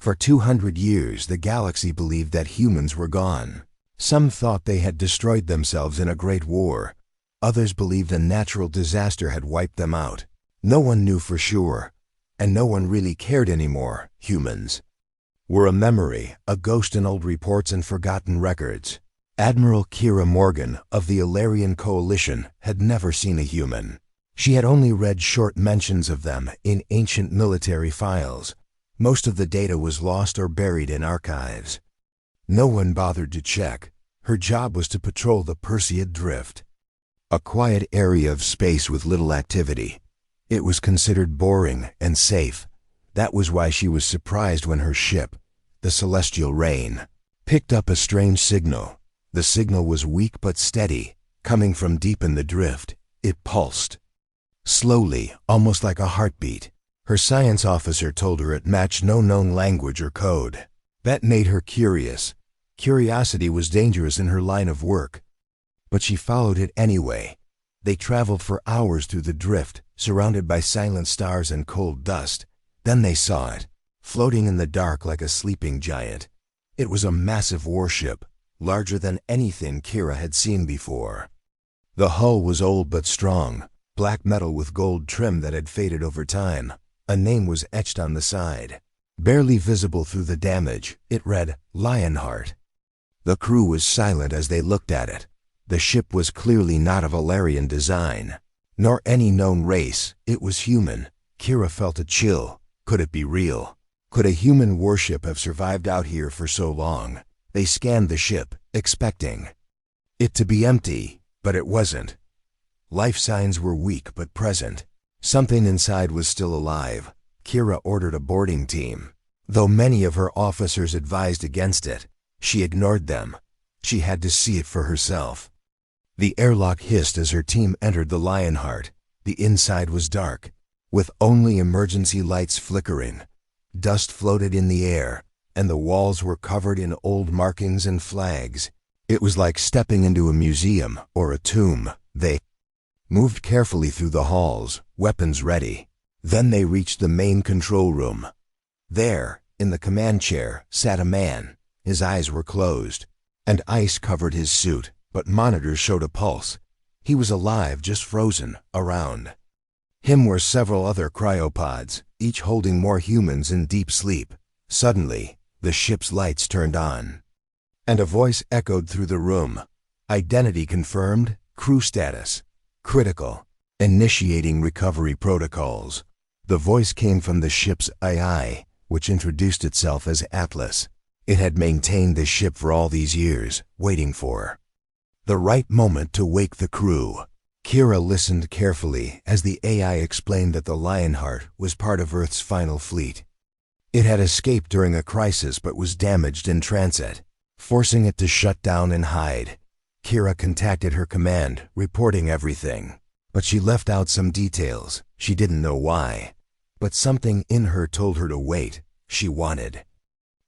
For 200 years, the galaxy believed that humans were gone. Some thought they had destroyed themselves in a great war. Others believed a natural disaster had wiped them out. No one knew for sure, and no one really cared anymore. Humans were a memory, a ghost in old reports and forgotten records. Admiral Kira Morgan of the Ilarian Coalition had never seen a human. She had only read short mentions of them in ancient military files. Most of the data was lost or buried in archives. No one bothered to check. Her job was to patrol the Perseid Drift, a quiet area of space with little activity. It was considered boring and safe. That was why she was surprised when her ship, the Celestial Rain, picked up a strange signal. The signal was weak but steady, coming from deep in the drift. It pulsed slowly, almost like a heartbeat. Her science officer told her it matched no known language or code. That made her curious. Curiosity was dangerous in her line of work, but she followed it anyway. They traveled for hours through the drift, surrounded by silent stars and cold dust. Then they saw it, floating in the dark like a sleeping giant. It was a massive warship, larger than anything Kira had seen before. The hull was old but strong, black metal with gold trim that had faded over time. A name was etched on the side. Barely visible through the damage, it read, Lionheart. The crew was silent as they looked at it. The ship was clearly not of Ilarian design, nor any known race. It was human. Kira felt a chill. Could it be real? Could a human warship have survived out here for so long? They scanned the ship, expecting it to be empty, but it wasn't. Life signs were weak but present. Something inside was still alive. Kira ordered a boarding team. Though many of her officers advised against it, she ignored them. She had to see it for herself. The airlock hissed as her team entered the Lionheart. The inside was dark, with only emergency lights flickering. Dust floated in the air, and the walls were covered in old markings and flags. It was like stepping into a museum or a tomb. They moved carefully through the halls, weapons ready. Then they reached the main control room. There, in the command chair, sat a man. His eyes were closed, and ice covered his suit, but monitors showed a pulse. He was alive, just frozen, around him were several other cryopods, each holding more humans in deep sleep. Suddenly, the ship's lights turned on, and a voice echoed through the room. Identity confirmed, crew status critical, initiating recovery protocols. The voice came from the ship's AI, which introduced itself as Atlas. It had maintained the ship for all these years, waiting for the right moment to wake the crew. Kira listened carefully as the AI explained that the Lionheart was part of Earth's final fleet. It had escaped during a crisis but was damaged in transit, forcing it to shut down and hide. Kira contacted her command, reporting everything. But she left out some details. She didn't know why. But something in her told her to wait. She wanted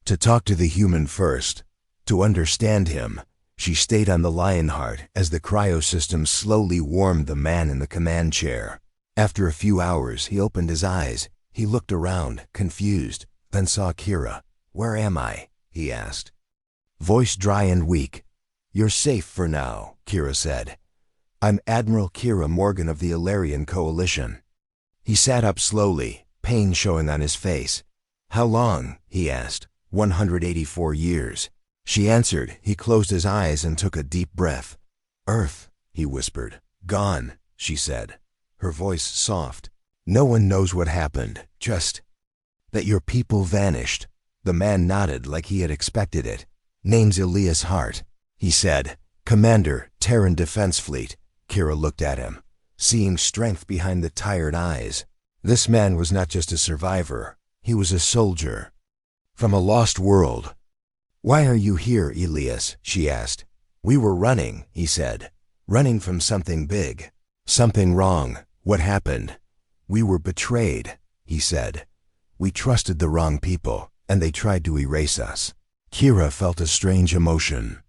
to talk to the human first, to understand him. She stayed on the Lionheart as the cryosystem slowly warmed the man in the command chair. After a few hours, he opened his eyes. He looked around, confused, then saw Kira. "Where am I?" he asked. Voice dry and weak. "You're safe for now," Kira said. "I'm Admiral Kira Morgan of the Ilarian Coalition." He sat up slowly, pain showing on his face. "How long?" he asked. 184 years. She answered. He closed his eyes and took a deep breath. "Earth," he whispered. "Gone," she said, her voice soft. "No one knows what happened, just that your people vanished." The man nodded like he had expected it. "Name's Elias Hart," he said. "Commander, Terran Defense Fleet." Kira looked at him, seeing strength behind the tired eyes. This man was not just a survivor. He was a soldier from a lost world. "Why are you here, Elias?" she asked. "We were running," he said. "Running from something big." "Something wrong. What happened?" "We were betrayed," he said. "We trusted the wrong people, and they tried to erase us." Kira felt a strange emotion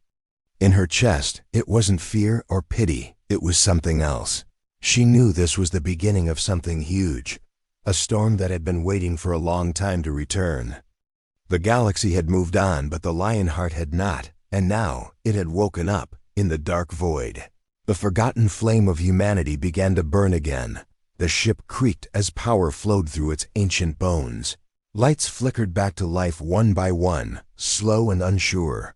in her chest. It wasn't fear or pity. It was something else. She knew this was the beginning of something huge, a storm that had been waiting for a long time to return. The galaxy had moved on, but the Lionheart had not, and now it had woken up in the dark void. The forgotten flame of humanity began to burn again. The ship creaked as power flowed through its ancient bones. Lights flickered back to life one by one, slow and unsure.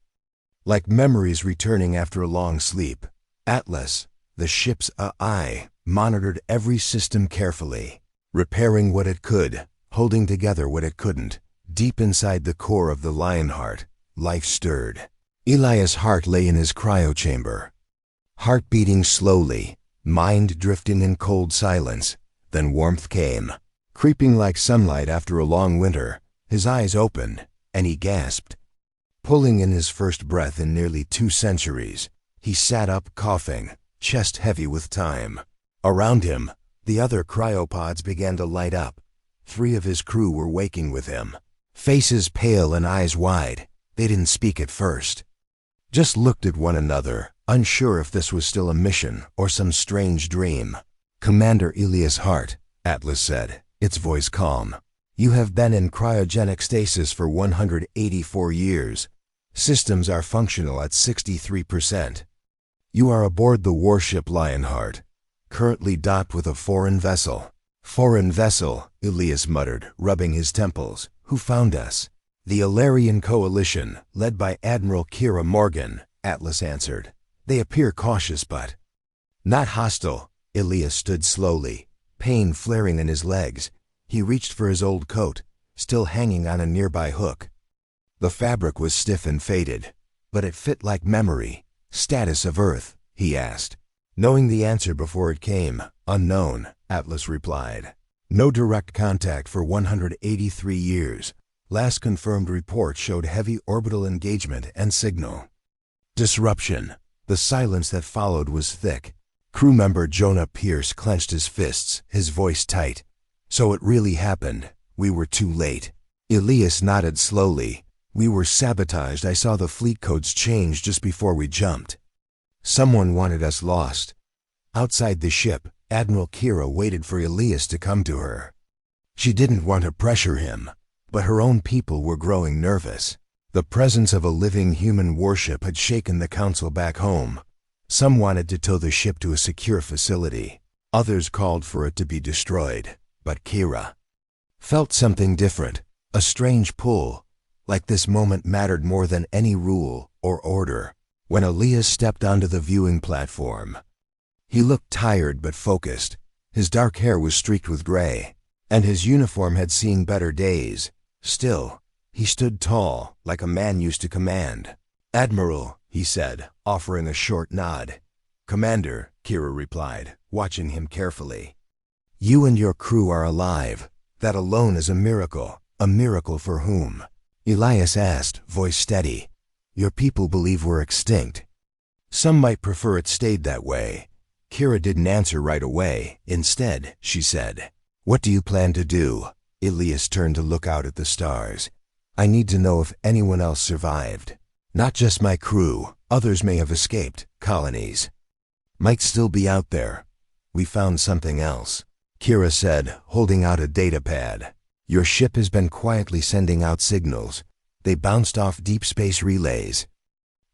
Like memories returning after a long sleep, Atlas, the ship's AI, monitored every system carefully, repairing what it could, holding together what it couldn't. Deep inside the core of the Lionheart, life stirred. Elias' heart lay in his cryochamber. Heart beating slowly, mind drifting in cold silence. Then warmth came, creeping like sunlight after a long winter. His eyes opened, and he gasped. Pulling in his first breath in nearly 2 centuries, he sat up coughing, chest heavy with time. Around him, the other cryopods began to light up. 3 of his crew were waking with him. Faces pale and eyes wide. They didn't speak at first. Just looked at one another, unsure if this was still a mission or some strange dream. "Commander Elias Hart," Atlas said, its voice calm. "You have been in cryogenic stasis for 184 years. Systems are functional at 63%. You are aboard the warship Lionheart, currently docked with a foreign vessel." "Foreign vessel," Elias muttered, rubbing his temples. "Who found us?" "The Alarian Coalition, led by Admiral Kira Morgan," Atlas answered. "They appear cautious but not hostile." Elias stood slowly, pain flaring in his legs. He reached for his old coat, still hanging on a nearby hook. The fabric was stiff and faded, but it fit like memory. "Status of Earth?" he asked. Knowing the answer before it came, "Unknown," Atlas replied. "No direct contact for 183 years. Last confirmed report showed heavy orbital engagement and signal disruption." The silence that followed was thick. Crew member Jonah Pierce clenched his fists, his voice tight. "So it really happened. We were too late." Elias nodded slowly. "We were sabotaged. I saw the fleet codes change just before we jumped. Someone wanted us lost." Outside the ship, Admiral Kira waited for Elias to come to her. She didn't want to pressure him, but her own people were growing nervous. The presence of a living human warship had shaken the council back home. Some wanted to tow the ship to a secure facility. Others called for it to be destroyed. But Kira felt something different, a strange pull, like this moment mattered more than any rule or order. When Elias stepped onto the viewing platform, he looked tired but focused. His dark hair was streaked with gray, and his uniform had seen better days. Still, he stood tall, like a man used to command. "Admiral," he said, offering a short nod. "Commander," Kira replied, watching him carefully. "You and your crew are alive. That alone is a miracle. A miracle for whom?" Elias asked, voice steady. "Your people believe we're extinct. Some might prefer it stayed that way." Kira didn't answer right away. Instead, she said, "What do you plan to do?" Elias turned to look out at the stars. "I need to know if anyone else survived. Not just my crew. Others may have escaped. Colonies might still be out there. We found something else," Kira said, holding out a data pad. "Your ship has been quietly sending out signals. They bounced off deep space relays,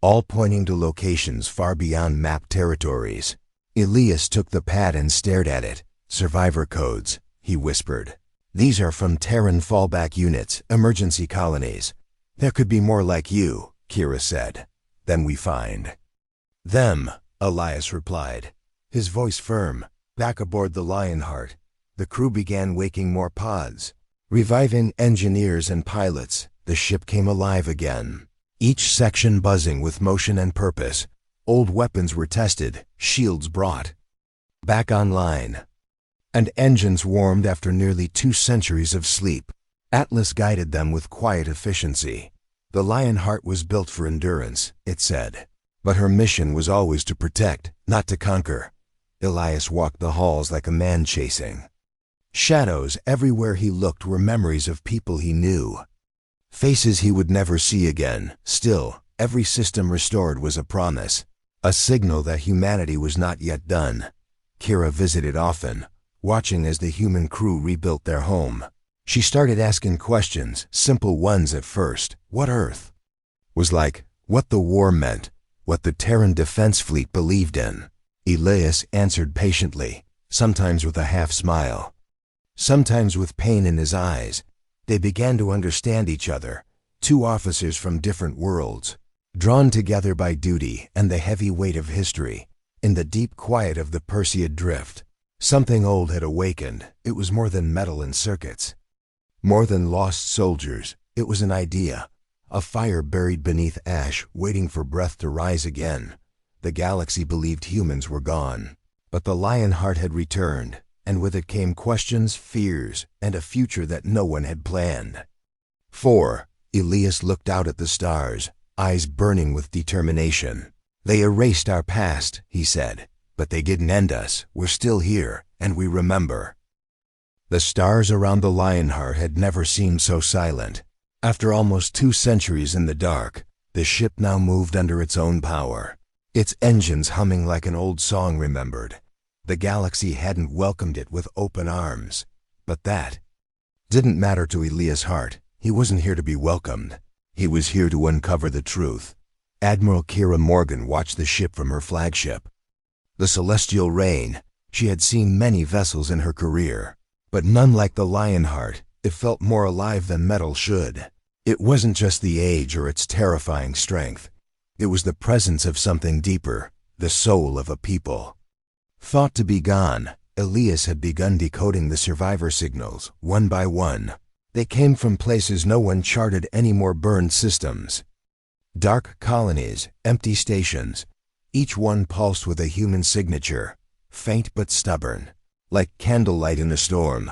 all pointing to locations far beyond mapped territories." Elias took the pad and stared at it. "Survivor codes," he whispered. "These are from Terran fallback units, emergency colonies. There could be more like you," Kira said. "Then we find them," Elias replied, his voice firm. Back aboard the Lionheart, the crew began waking more pods, reviving engineers and pilots. The ship came alive again, each section buzzing with motion and purpose. Old weapons were tested, shields brought back online, and engines warmed after nearly 2 centuries of sleep. Atlas guided them with quiet efficiency. The Lionheart was built for endurance, it said, but her mission was always to protect, not to conquer. Elias walked the halls like a man chasing shadows. Everywhere he looked were memories of people he knew, faces he would never see again. Still, every system restored was a promise, a signal that humanity was not yet done. Kira visited often, watching as the human crew rebuilt their home. She started asking questions, simple ones at first. What Earth was like, what the war meant, what the Terran Defense Fleet believed in. Elias answered patiently, sometimes with a half-smile, sometimes with pain in his eyes. They began to understand each other, two officers from different worlds, drawn together by duty and the heavy weight of history. In the deep quiet of the Perseid drift, something old had awakened. It was more than metal and circuits, more than lost soldiers. It was an idea, a fire buried beneath ash, waiting for breath to rise again. The galaxy believed humans were gone, but the Lionheart had returned, and with it came questions, fears, and a future that no one had planned. 4. Elias looked out at the stars, eyes burning with determination. They erased our past, he said, but they didn't end us. We're still here, and we remember. The stars around the Lionheart had never seemed so silent. After almost 2 centuries in the dark, the ship now moved under its own power, its engines humming like an old song remembered. The galaxy hadn't welcomed it with open arms, but that didn't matter to Elias' heart. He wasn't here to be welcomed. He was here to uncover the truth. Admiral Kira Morgan watched the ship from her flagship, the Celestial Rain. She had seen many vessels in her career, but none like the Lionheart. It felt more alive than metal should. It wasn't just the age or its terrifying strength. It was the presence of something deeper, the soul of a people. Thought to be gone, Elias had begun decoding the survivor signals, one by one. They came from places no one charted, any more burned systems. Dark colonies, empty stations, each one pulsed with a human signature, faint but stubborn, like candlelight in a storm.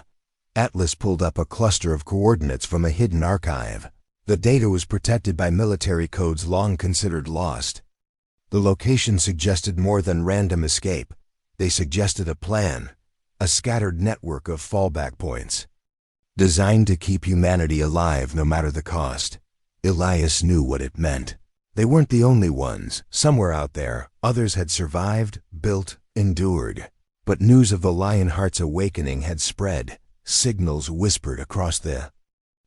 Atlas pulled up a cluster of coordinates from a hidden archive. The data was protected by military codes long considered lost. The location suggested more than random escape. They suggested a plan, a scattered network of fallback points, designed to keep humanity alive no matter the cost. Elias knew what it meant. They weren't the only ones. Somewhere out there, others had survived, built, endured. But news of the Lionheart's awakening had spread. Signals whispered across the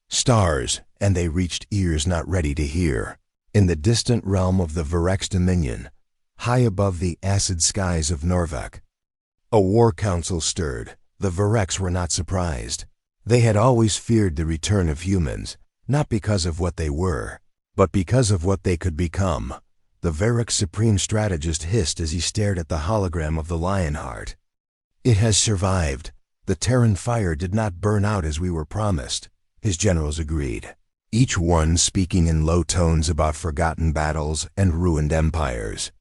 stars, and they reached ears not ready to hear. In the distant realm of the Virex Dominion, high above the acid skies of Norvak, a war council stirred. The Virex were not surprised. They had always feared the return of humans, not because of what they were, but because of what they could become. The Virex Supreme Strategist hissed as he stared at the hologram of the Lionheart. It has survived. The Terran fire did not burn out as we were promised, his generals agreed, each one speaking in low tones about forgotten battles and ruined empires.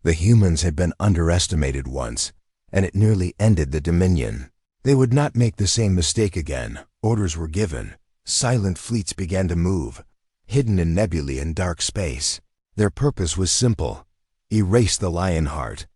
The humans had been underestimated once, and it nearly ended the Dominion. They would not make the same mistake again. Orders were given. Silent fleets began to move, hidden in nebulae and dark space. Their purpose was simple: erase the Lionheart,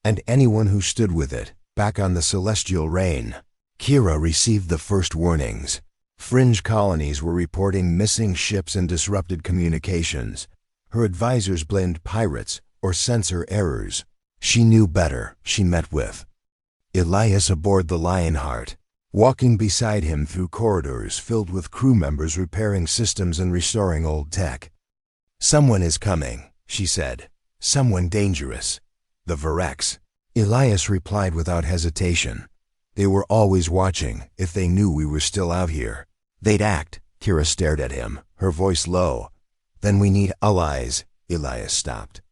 and anyone who stood with it, back on the Celestial Rain. Kira received the first warnings. Fringe colonies were reporting missing ships and disrupted communications. Her advisors blamed pirates or sensor errors. She knew better. She met with Elias aboard the Lionheart, walking beside him through corridors filled with crew members repairing systems and restoring old tech. "Someone is coming," she said. "Someone dangerous. The Virex." Elias replied without hesitation. "They were always watching. If they knew we were still out here, they'd act." Kira stared at him, her voice low. "Then we need allies." Elias stopped.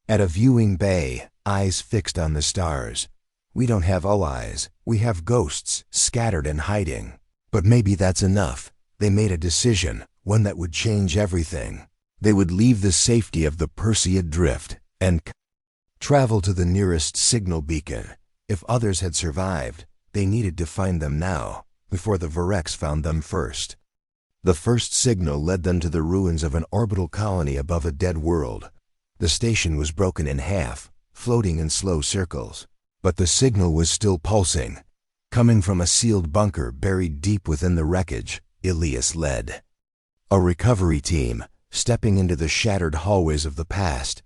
At a viewing bay, eyes fixed on the stars. "We don't have allies. We have ghosts, scattered and hiding. But maybe that's enough." They made a decision, one that would change everything. They would leave the safety of the Perseid drift and travel to the nearest signal beacon. If others had survived, they needed to find them now, before the Virex found them first. The first signal led them to the ruins of an orbital colony above a dead world. The station was broken in half, floating in slow circles. But the signal was still pulsing, coming from a sealed bunker buried deep within the wreckage. Elias led a recovery team, stepping into the shattered hallways of the past.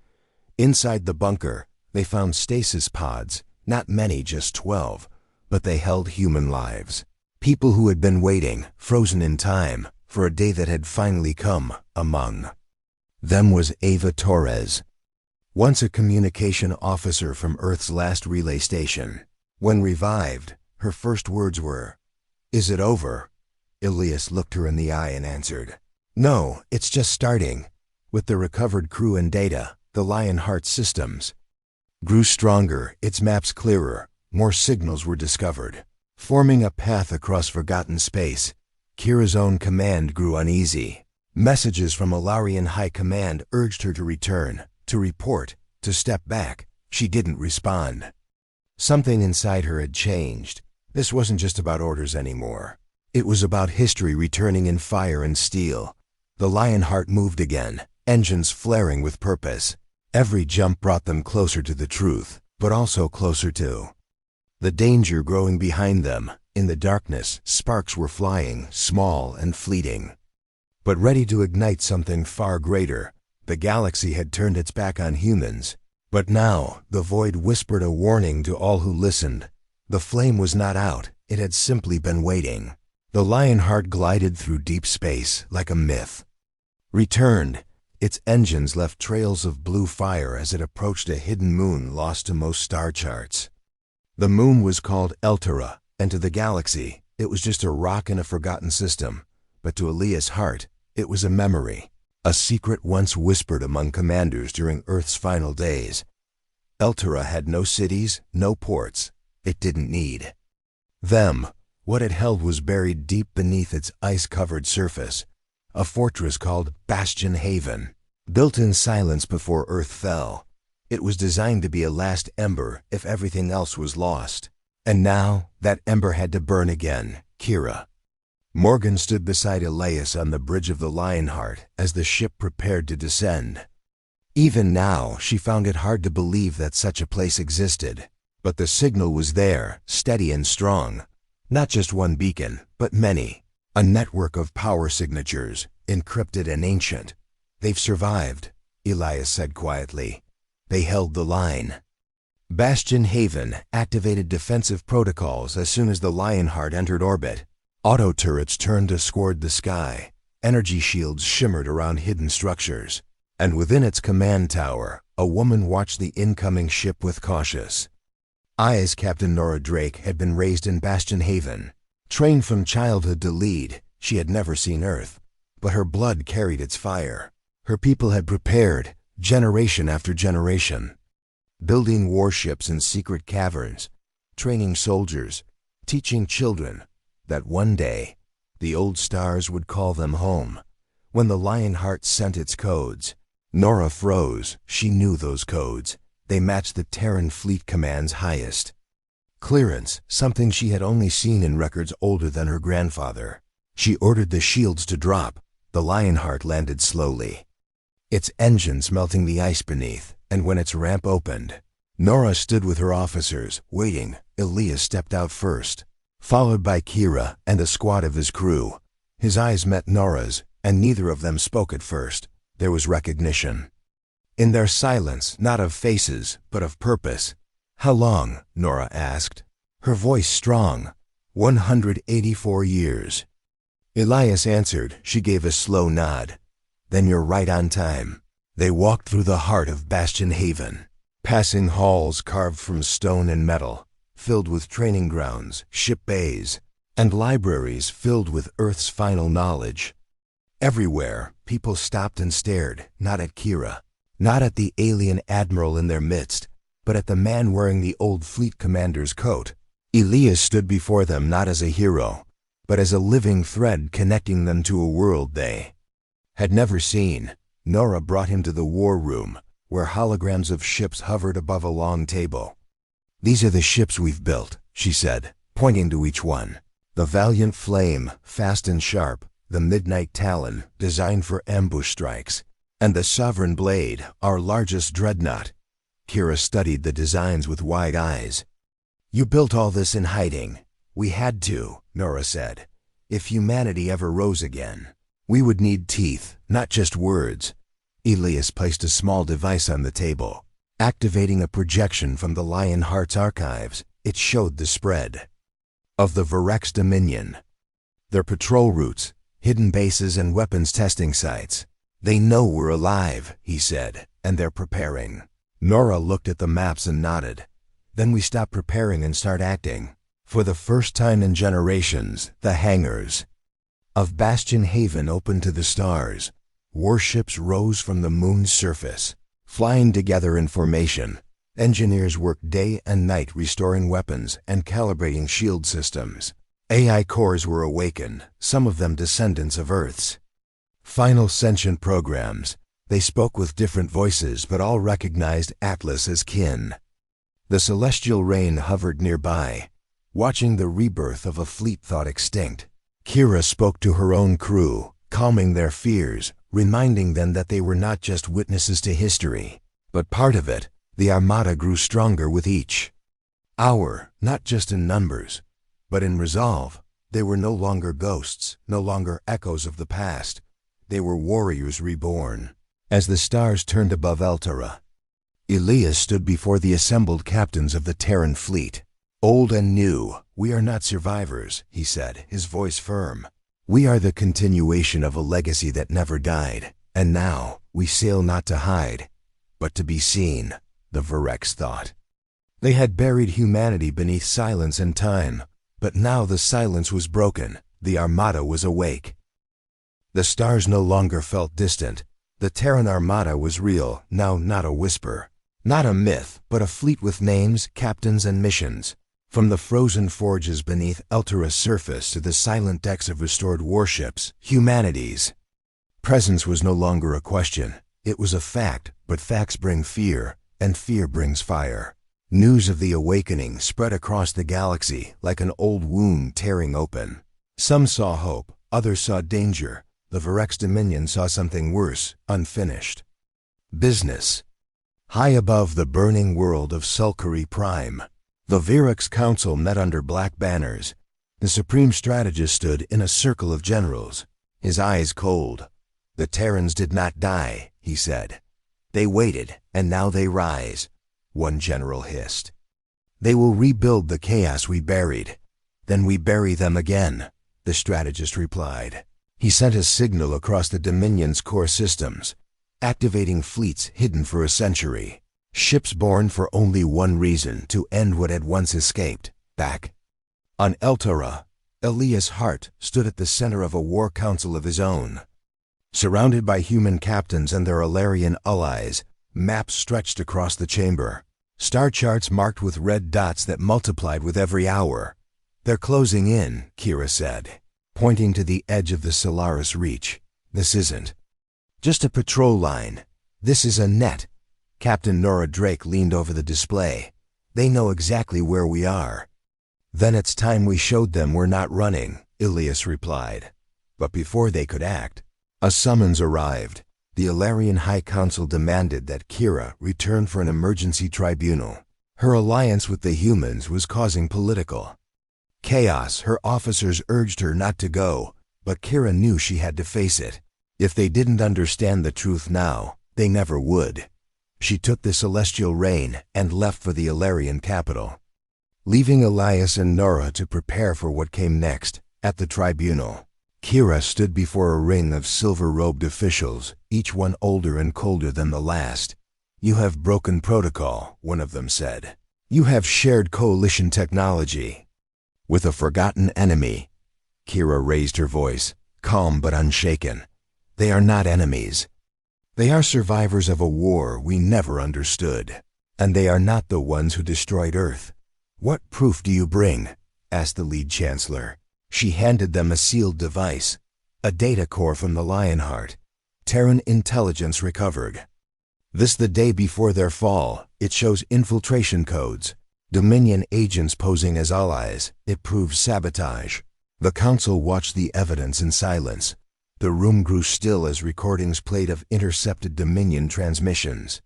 Inside the bunker, they found stasis pods, not many, just 12, but they held human lives. People who had been waiting, frozen in time, for a day that had finally come. Among them was Ava Torres, once a communication officer from Earth's last relay station. When revived, her first words were, "Is it over?" Elias looked her in the eye and answered, "No, it's just starting." With the recovered crew and data, the Lionheart systems grew stronger, its maps clearer, more signals were discovered, forming a path across forgotten space. Kira's own command grew uneasy. Messages from Alarian High Command urged her to return, to report, to step back. She didn't respond. Something inside her had changed. This wasn't just about orders anymore. It was about history returning in fire and steel. The Lionheart moved again, engines flaring with purpose. Every jump brought them closer to the truth, but also closer to the danger growing behind them. In the darkness, sparks were flying, small and fleeting, but ready to ignite something far greater. The galaxy had turned its back on humans, but now the void whispered a warning to all who listened. The flame was not out, it had simply been waiting. The Lionheart glided through deep space like a myth. Returned, its engines left trails of blue fire as it approached a hidden moon lost to most star charts. The moon was called Eltara, and to the galaxy, it was just a rock in a forgotten system. But to Elias' heart, it was a memory, a secret once whispered among commanders during Earth's final days. Eltara had no cities, no ports. It didn't need them. What it held was buried deep beneath its ice-covered surface, a fortress called Bastion Haven, built in silence before Earth fell. It was designed to be a last ember if everything else was lost. And now, that ember had to burn again. Kira. Morgan stood beside Elias on the bridge of the Lionheart as the ship prepared to descend. Even now, she found it hard to believe that such a place existed. But the signal was there, steady and strong. Not just one beacon, but many. A network of power signatures, encrypted and ancient. "They've survived," Elias said quietly. "They held the line." Bastion Haven activated defensive protocols as soon as the Lionheart entered orbit. Auto turrets turned to scour the sky. Energy shields shimmered around hidden structures. And within its command tower, a woman watched the incoming ship with cautious eyes. Captain Nora Drake had been raised in Bastion Haven. Trained from childhood to lead, she had never seen Earth. But her blood carried its fire. Her people had prepared, generation after generation, building warships in secret caverns, training soldiers, teaching children that one day the old stars would call them home. When the Lionheart sent its codes, Nora froze. She knew those codes. They matched the Terran Fleet Command's highest clearance, something she had only seen in records older than her grandfather. She ordered the shields to drop. The Lionheart landed slowly, its engines melting the ice beneath, and when its ramp opened, Nora stood with her officers, waiting. Elias stepped out first, followed by Kira and a squad of his crew. His eyes met Nora's, and neither of them spoke at first. There was recognition in their silence, not of faces, but of purpose. "How long?" Nora asked, her voice strong. 184 years. Elias answered. She gave a slow nod. "Then you're right on time." They walked through the heart of Bastion Haven, passing halls carved from stone and metal, filled with training grounds, ship bays, and libraries filled with Earth's final knowledge. Everywhere, people stopped and stared, not at Kira, not at the alien admiral in their midst, but at the man wearing the old fleet commander's coat. Elias stood before them not as a hero, but as a living thread connecting them to a world they had never seen. Nora brought him to the war room, where holograms of ships hovered above a long table. "These are the ships we've built," she said, pointing to each one. "The Valiant Flame, fast and sharp, the Midnight Talon, designed for ambush strikes, and the Sovereign Blade, our largest dreadnought." Kira studied the designs with wide eyes. "You built all this in hiding." "We had to," Nora said. "If humanity ever rose again, we would need teeth, not just words." Elias placed a small device on the table, activating a projection from the Lionheart's archives. It showed the spread of the Varex Dominion. Their patrol routes, hidden bases and weapons testing sites. They know we're alive, he said, and they're preparing. Nora looked at the maps and nodded. Then we stop preparing and start acting. For the first time in generations, the hangars of Bastion Haven opened to the stars. Warships rose from the moon's surface, flying together in formation. Engineers worked day and night restoring weapons and calibrating shield systems. AI cores were awakened, some of them descendants of Earth's final sentient programs. They spoke with different voices but all recognized Atlas as kin. The celestial rain hovered nearby, watching the rebirth of a fleet thought extinct. Kira spoke to her own crew, calming their fears, reminding them that they were not just witnesses to history, but part of it. The Armada grew stronger with each hour, not just in numbers, but in resolve. They were no longer ghosts, no longer echoes of the past. They were warriors reborn. As the stars turned above Eltara, Elias stood before the assembled captains of the Terran fleet. Old and new, we are not survivors, he said, his voice firm. We are the continuation of a legacy that never died, and now we sail not to hide, but to be seen, the Varex thought. They had buried humanity beneath silence and time, but now the silence was broken, the Armada was awake. The stars no longer felt distant. The Terran Armada was real, now not a whisper. Not a myth, but a fleet with names, captains, and missions. From the frozen forges beneath Eltara's surface to the silent decks of restored warships, humanity's presence was no longer a question. It was a fact, but facts bring fear, and fear brings fire. News of the awakening spread across the galaxy like an old wound tearing open. Some saw hope, others saw danger. The Varex Dominion saw something worse, unfinished business. High above the burning world of Sulcary Prime, the Varex Council met under black banners. The supreme strategist stood in a circle of generals, his eyes cold. The Terrans did not die, he said. They waited, and now they rise, one general hissed. They will rebuild the chaos we buried. Then we bury them again, the strategist replied. He sent a signal across the Dominion's core systems, activating fleets hidden for a century. Ships born for only one reason, to end what had once escaped. Back on Eltara, Elias Hart stood at the center of a war council of his own. Surrounded by human captains and their Alarian allies, maps stretched across the chamber. Star charts marked with red dots that multiplied with every hour. They're closing in, Kira said, pointing to the edge of the Solaris Reach. This isn't just a patrol line. This is a net. Captain Nora Drake leaned over the display. They know exactly where we are. Then it's time we showed them we're not running, Elias replied. But before they could act, a summons arrived. The Alarian High Council demanded that Kira return for an emergency tribunal. Her alliance with the humans was causing political chaos. Her officers urged her not to go, but Kira knew she had to face it. If they didn't understand the truth now, they never would. She took the celestial rain and left for the Alarian capital, leaving Elias and Nora to prepare for what came next. At the tribunal, Kira stood before a ring of silver-robed officials, each one older and colder than the last. You have broken protocol, one of them said. You have shared coalition technology with a forgotten enemy. Kira raised her voice, calm but unshaken. They are not enemies. They are survivors of a war we never understood. And they are not the ones who destroyed Earth. What proof do you bring? Asked the lead chancellor. She handed them a sealed device, a data core from the Lionheart. Terran intelligence recovered. This the day before their fall. It shows infiltration codes. Dominion agents posing as allies. It proves sabotage. The council watched the evidence in silence. The room grew still as recordings played of intercepted Dominion transmissions,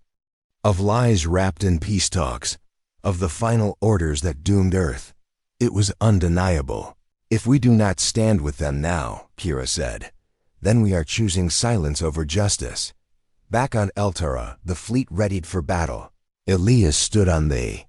of lies wrapped in peace talks, of the final orders that doomed Earth. It was undeniable. If we do not stand with them now, Kira said, then we are choosing silence over justice. Back on Eltara, the fleet readied for battle. Elias stood on the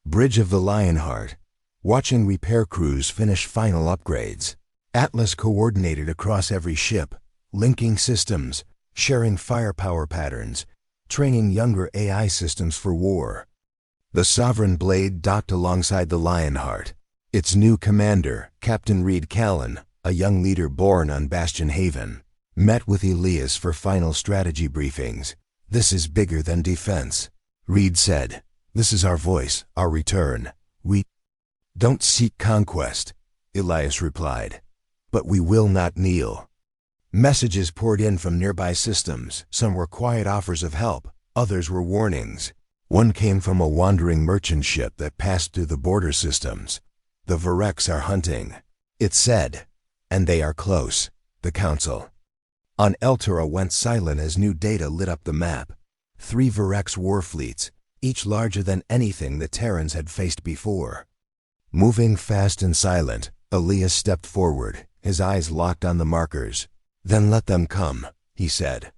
bridge of the Lionheart. watching repair crews finish final upgrades. Atlas coordinated across every ship, linking systems, sharing firepower patterns, training younger AI systems for war. The Sovereign Blade docked alongside the Lionheart. Its new commander, Captain Reed Callan, a young leader born on Bastion Haven, met with Elias for final strategy briefings. "This is bigger than defense," Reed said. "This is our voice, our return. We don't seek conquest," Elias replied, "but we will not kneel." Messages poured in from nearby systems. Some were quiet offers of help, others were warnings. One came from a wandering merchant ship that passed through the border systems. "The Varex are hunting," it said, "and they are close." The Council on Eltura went silent as new data lit up the map. 3 Varex war fleets, each larger than anything the Terrans had faced before. Moving fast and silent, Elias stepped forward, his eyes locked on the markers. "Then let them come," he said.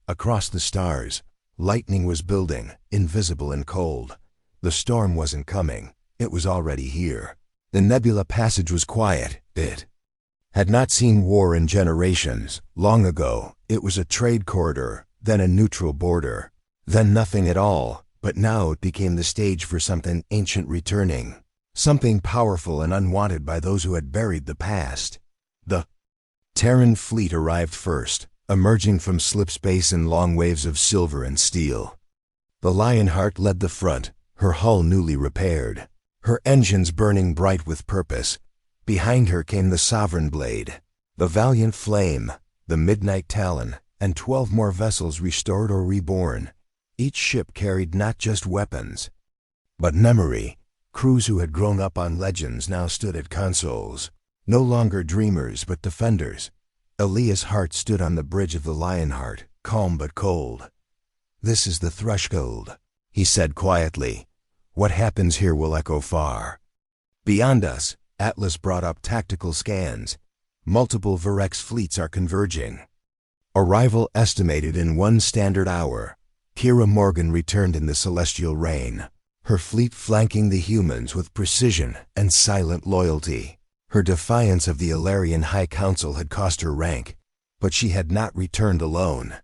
Across the stars, lightning was building, invisible and cold. The storm wasn't coming, it was already here. The nebula passage was quiet. It had not seen war in generations. Long ago, it was a trade corridor, then a neutral border, then nothing at all, but now it became the stage for something ancient returning, something powerful and unwanted by those who had buried the past. The Terran fleet arrived first, emerging from slipspace in long waves of silver and steel. The Lionheart led the front, her hull newly repaired, her engines burning bright with purpose. Behind her came the Sovereign Blade, the Valiant Flame, the Midnight Talon, and 12 more vessels restored or reborn. Each ship carried not just weapons, but memory. Crews who had grown up on legends now stood at consoles, no longer dreamers but defenders. Elias' heart stood on the bridge of the Lionheart, calm but cold. "This is the threshold," he said quietly. "What happens here will echo far." Beyond us, Atlas brought up tactical scans. Multiple Varex fleets are converging. Arrival estimated in 1 standard hour. Kira Morgan returned in the celestial rain, her fleet flanking the humans with precision and silent loyalty. Her defiance of the Ilarian High Council had cost her rank, but she had not returned alone.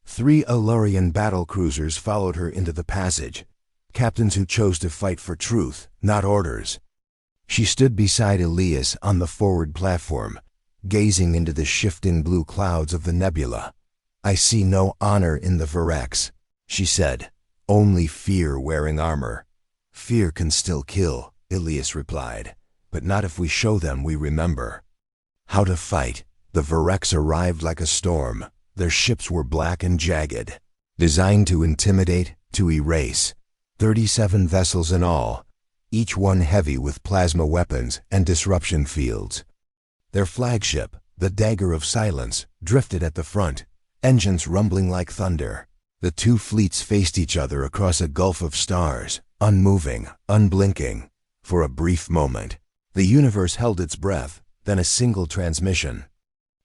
3 Ilarian battle cruisers followed her into the passage, captains who chose to fight for truth, not orders. She stood beside Elias on the forward platform, gazing into the shifting blue clouds of the nebula. "I see no honor in the Varex," she said, "only fear wearing armor." "Fear can still kill," Elias replied, "but not if we show them we remember how to fight." The Varex arrived like a storm. Their ships were black and jagged, designed to intimidate, to erase. 37 vessels in all, each one heavy with plasma weapons and disruption fields. Their flagship, the Dagger of Silence, drifted at the front, engines rumbling like thunder. The 2 fleets faced each other across a gulf of stars, unmoving, unblinking. For a brief moment, the universe held its breath, then a single transmission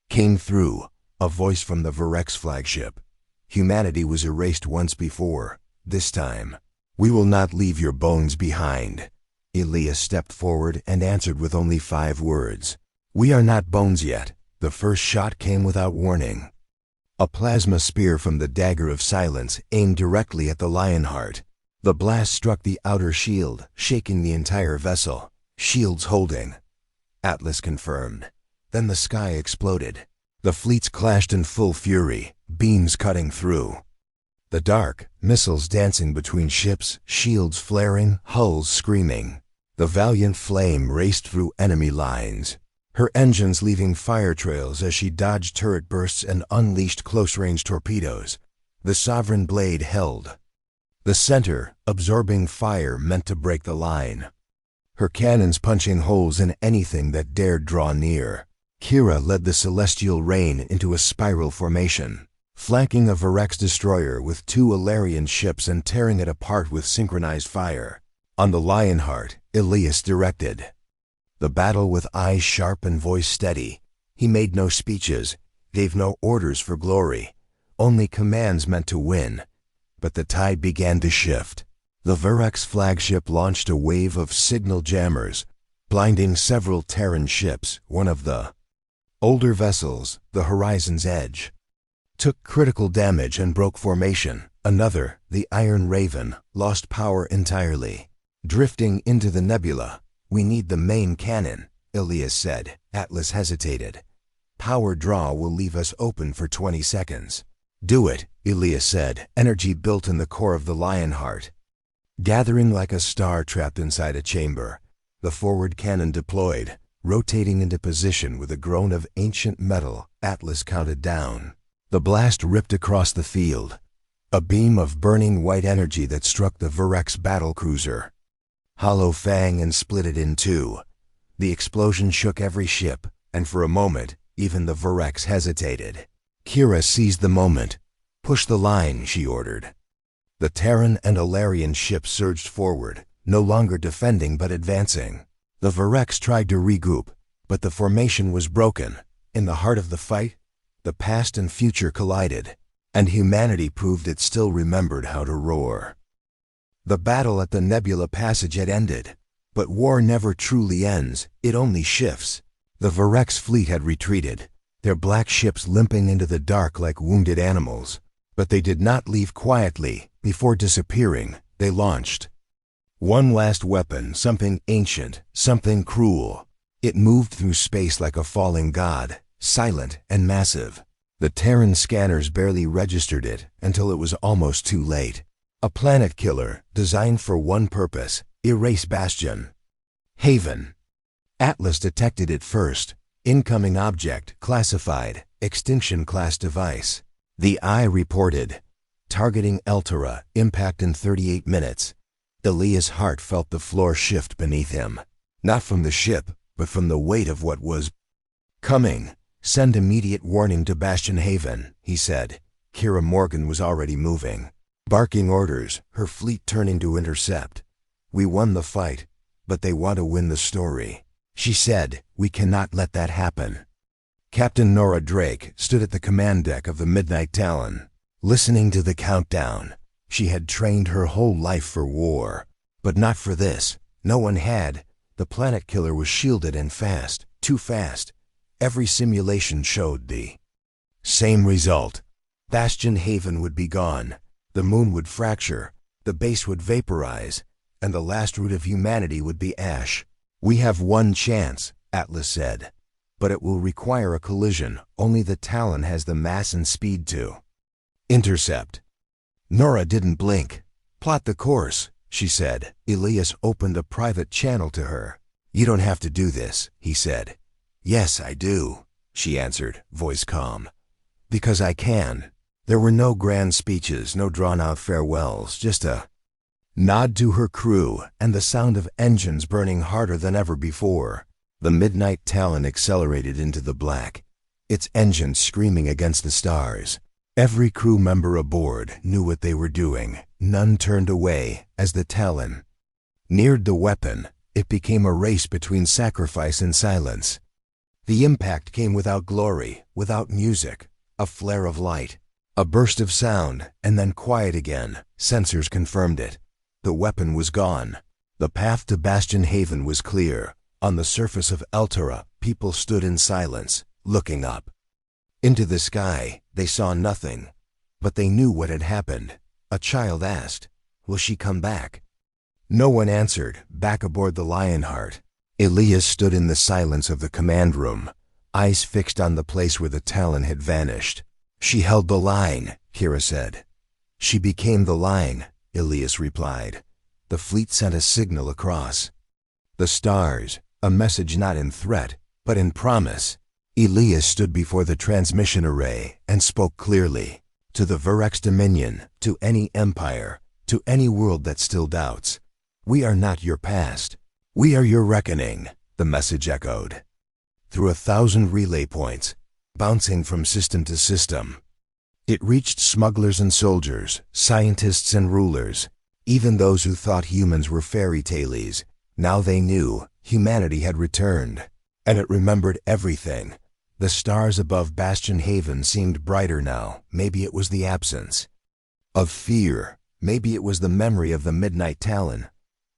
came through, a voice from the Varex flagship. "Humanity was erased once before. This time, we will not leave your bones behind." Elias stepped forward and answered with only 5 words. "We are not bones yet." The first shot came without warning. A plasma spear from the Dagger of Silence aimed directly at the Lionheart. The blast struck the outer shield, shaking the entire vessel. "Shields holding," Atlas confirmed. Then the sky exploded. The fleets clashed in full fury, beams cutting through the dark, missiles dancing between ships, shields flaring, hulls screaming. The Valiant Flame raced through enemy lines, her engines leaving fire trails as she dodged turret bursts and unleashed close-range torpedoes. The Sovereign Blade held the center, absorbing fire meant to break the line, her cannons punching holes in anything that dared draw near. Kira led the Celestial Rain into a spiral formation, flanking a Varex destroyer with 2 Ilarian ships and tearing it apart with synchronized fire. On the Lionheart, Elias directed the battle with eyes sharp and voice steady. He made no speeches, gave no orders for glory, only commands meant to win. But the tide began to shift. The Varex flagship launched a wave of signal jammers, blinding several Terran ships. One of the older vessels, the Horizon's Edge, took critical damage and broke formation. Another, the Iron Raven, lost power entirely, drifting into the nebula. "We need the main cannon," Elias said. Atlas hesitated. "Power draw will leave us open for 20 seconds. "Do it," Elias said. Energy built in the core of the Lionheart, gathering like a star trapped inside a chamber. The forward cannon deployed, rotating into position with a groan of ancient metal. Atlas counted down. The blast ripped across the field, a beam of burning white energy that struck the Virex battlecruiser, hollow fang, and split it in two. The explosion shook every ship, and for a moment, even the Virex hesitated. Kira seized the moment. "Push the line," she ordered. The Terran and Alarian ships surged forward, no longer defending but advancing. The Virex tried to regroup, but the formation was broken. In the heart of the fight, the past and future collided, and humanity proved it still remembered how to roar. The battle at the Nebula Passage had ended, but war never truly ends, it only shifts. The Virex fleet had retreated, their black ships limping into the dark like wounded animals. But they did not leave quietly. Before disappearing, they launched one last weapon, something ancient, something cruel. It moved through space like a falling god, silent and massive. The Terran scanners barely registered it until it was almost too late. A planet killer designed for one purpose: erase Bastion Haven. Atlas detected it first. Incoming object, classified, extinction class device. The eye reported, targeting Eltara, impact in 38 minutes. Elias' heart felt the floor shift beneath him. Not from the ship, but from the weight of what was coming. "Send immediate warning to Bastion Haven," he said. Kira Morgan was already moving, barking orders, her fleet turning to intercept. "We won the fight, but they want to win the story," she said. "We cannot let that happen." Captain Nora Drake stood at the command deck of the Midnight Talon, listening to the countdown. She had trained her whole life for war, but not for this. No one had. The planet killer was shielded and fast, too fast. Every simulation showed the same result. Bastion Haven would be gone. The moon would fracture, the base would vaporize, and the last root of humanity would be ash. "We have one chance," Atlas said, "but it will require a collision. Only the Talon has the mass and speed to intercept." Nora didn't blink. "Plot the course," she said. Elias opened a private channel to her. "You don't have to do this," he said. "Yes, I do," she answered, voice calm. "Because I can." There were no grand speeches, no drawn-out farewells, just a nod to her crew and the sound of engines burning harder than ever before. The Midnight Talon accelerated into the black, its engines screaming against the stars. Every crew member aboard knew what they were doing. None turned away. As the Talon neared the weapon, it became a race between sacrifice and silence. The impact came without glory, without music, a flare of light, a burst of sound, and then quiet again. Sensors confirmed it. The weapon was gone. The path to Bastion Haven was clear. On the surface of Eltara, people stood in silence, looking up. Into the sky, they saw nothing, but they knew what had happened. A child asked, "Will she come back?" No one answered. Back aboard the Lionheart, Elias stood in the silence of the command room, eyes fixed on the place where the Talon had vanished. "She held the line," Kira said. "She became the line," Elias replied. The fleet sent a signal across the stars, a message not in threat, but in promise. Elias stood before the transmission array and spoke clearly. "To the Virex Dominion, to any empire, to any world that still doubts, we are not your past. We are your reckoning," the message echoed. Through 1,000 relay points, bouncing from system to system, it reached smugglers and soldiers, scientists and rulers, even those who thought humans were fairy tales. Now they knew humanity had returned, and it remembered everything. The stars above Bastion Haven seemed brighter now. Maybe it was the absence of fear. Maybe it was the memory of the Midnight Talon.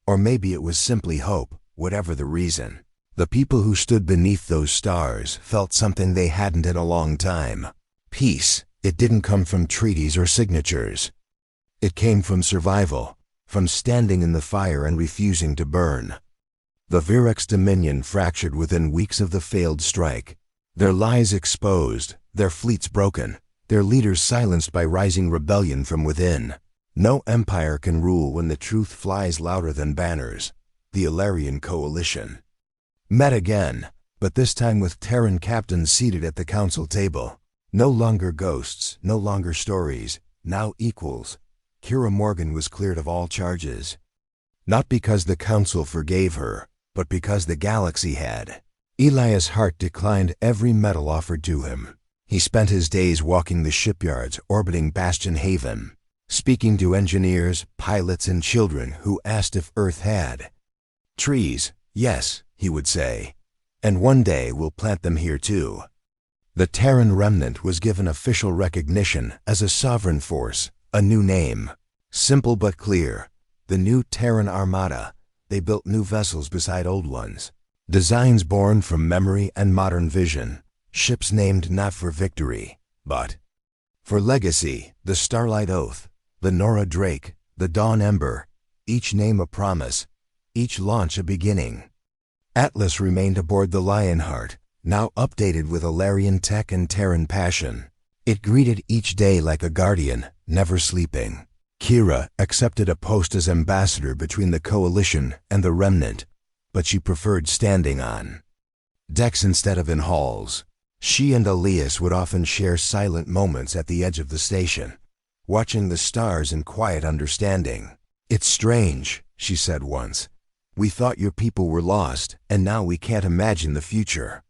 Or maybe it was simply hope. whatever the reason. The people who stood beneath those stars felt something they hadn't in a long time. Peace. It didn't come from treaties or signatures. It came from survival, from standing in the fire and refusing to burn. The Virex Dominion fractured within weeks of the failed strike. Their lies exposed, their fleets broken, their leaders silenced by rising rebellion from within. No empire can rule when the truth flies louder than banners. The Ilarian coalition met again, but this time with Terran captains seated at the council table. No longer ghosts, no longer stories, now equals. Kira Morgan was cleared of all charges. Not because the council forgave her, but because the galaxy had. Elias Hart declined every medal offered to him. He spent his days walking the shipyards orbiting Bastion Haven, speaking to engineers, pilots, and children who asked if Earth had trees. Yes, he would say, and one day we'll plant them here too. The Terran remnant was given official recognition as a sovereign force, a new name. Simple but clear. The new Terran Armada. They built new vessels beside old ones. Designs born from memory and modern vision. Ships named not for victory, but for legacy. The Starlight Oath, the Nora Drake, the Dawn Ember. Each name a promise, each launch a beginning. Atlas remained aboard the Lionheart, now updated with Ilarian tech and Terran passion. It greeted each day like a guardian, never sleeping. Kira accepted a post as ambassador between the Coalition and the Remnant, but she preferred standing on decks instead of in halls. She and Elias would often share silent moments at the edge of the station, watching the stars in quiet understanding. "It's strange," she said once. "We thought your people were lost, and now we can't imagine the future."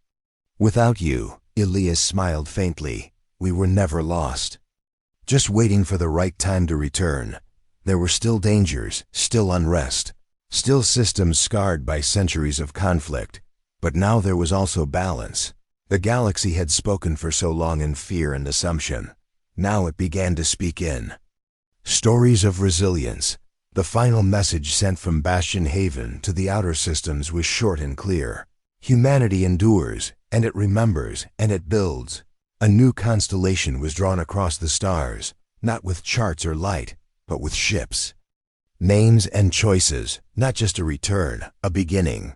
"Without you," Elias smiled faintly, "we were never lost. Just waiting for the right time to return. There were still dangers, still unrest, still systems scarred by centuries of conflict. But now there was also balance. The galaxy had spoken for so long in fear and assumption. Now it began to speak in stories of resilience. The final message sent from Bastion Haven to the outer systems was short and clear. Humanity endures, and it remembers, and it builds. A new constellation was drawn across the stars, not with charts or light, but with ships. Names and choices, not just a return, a beginning.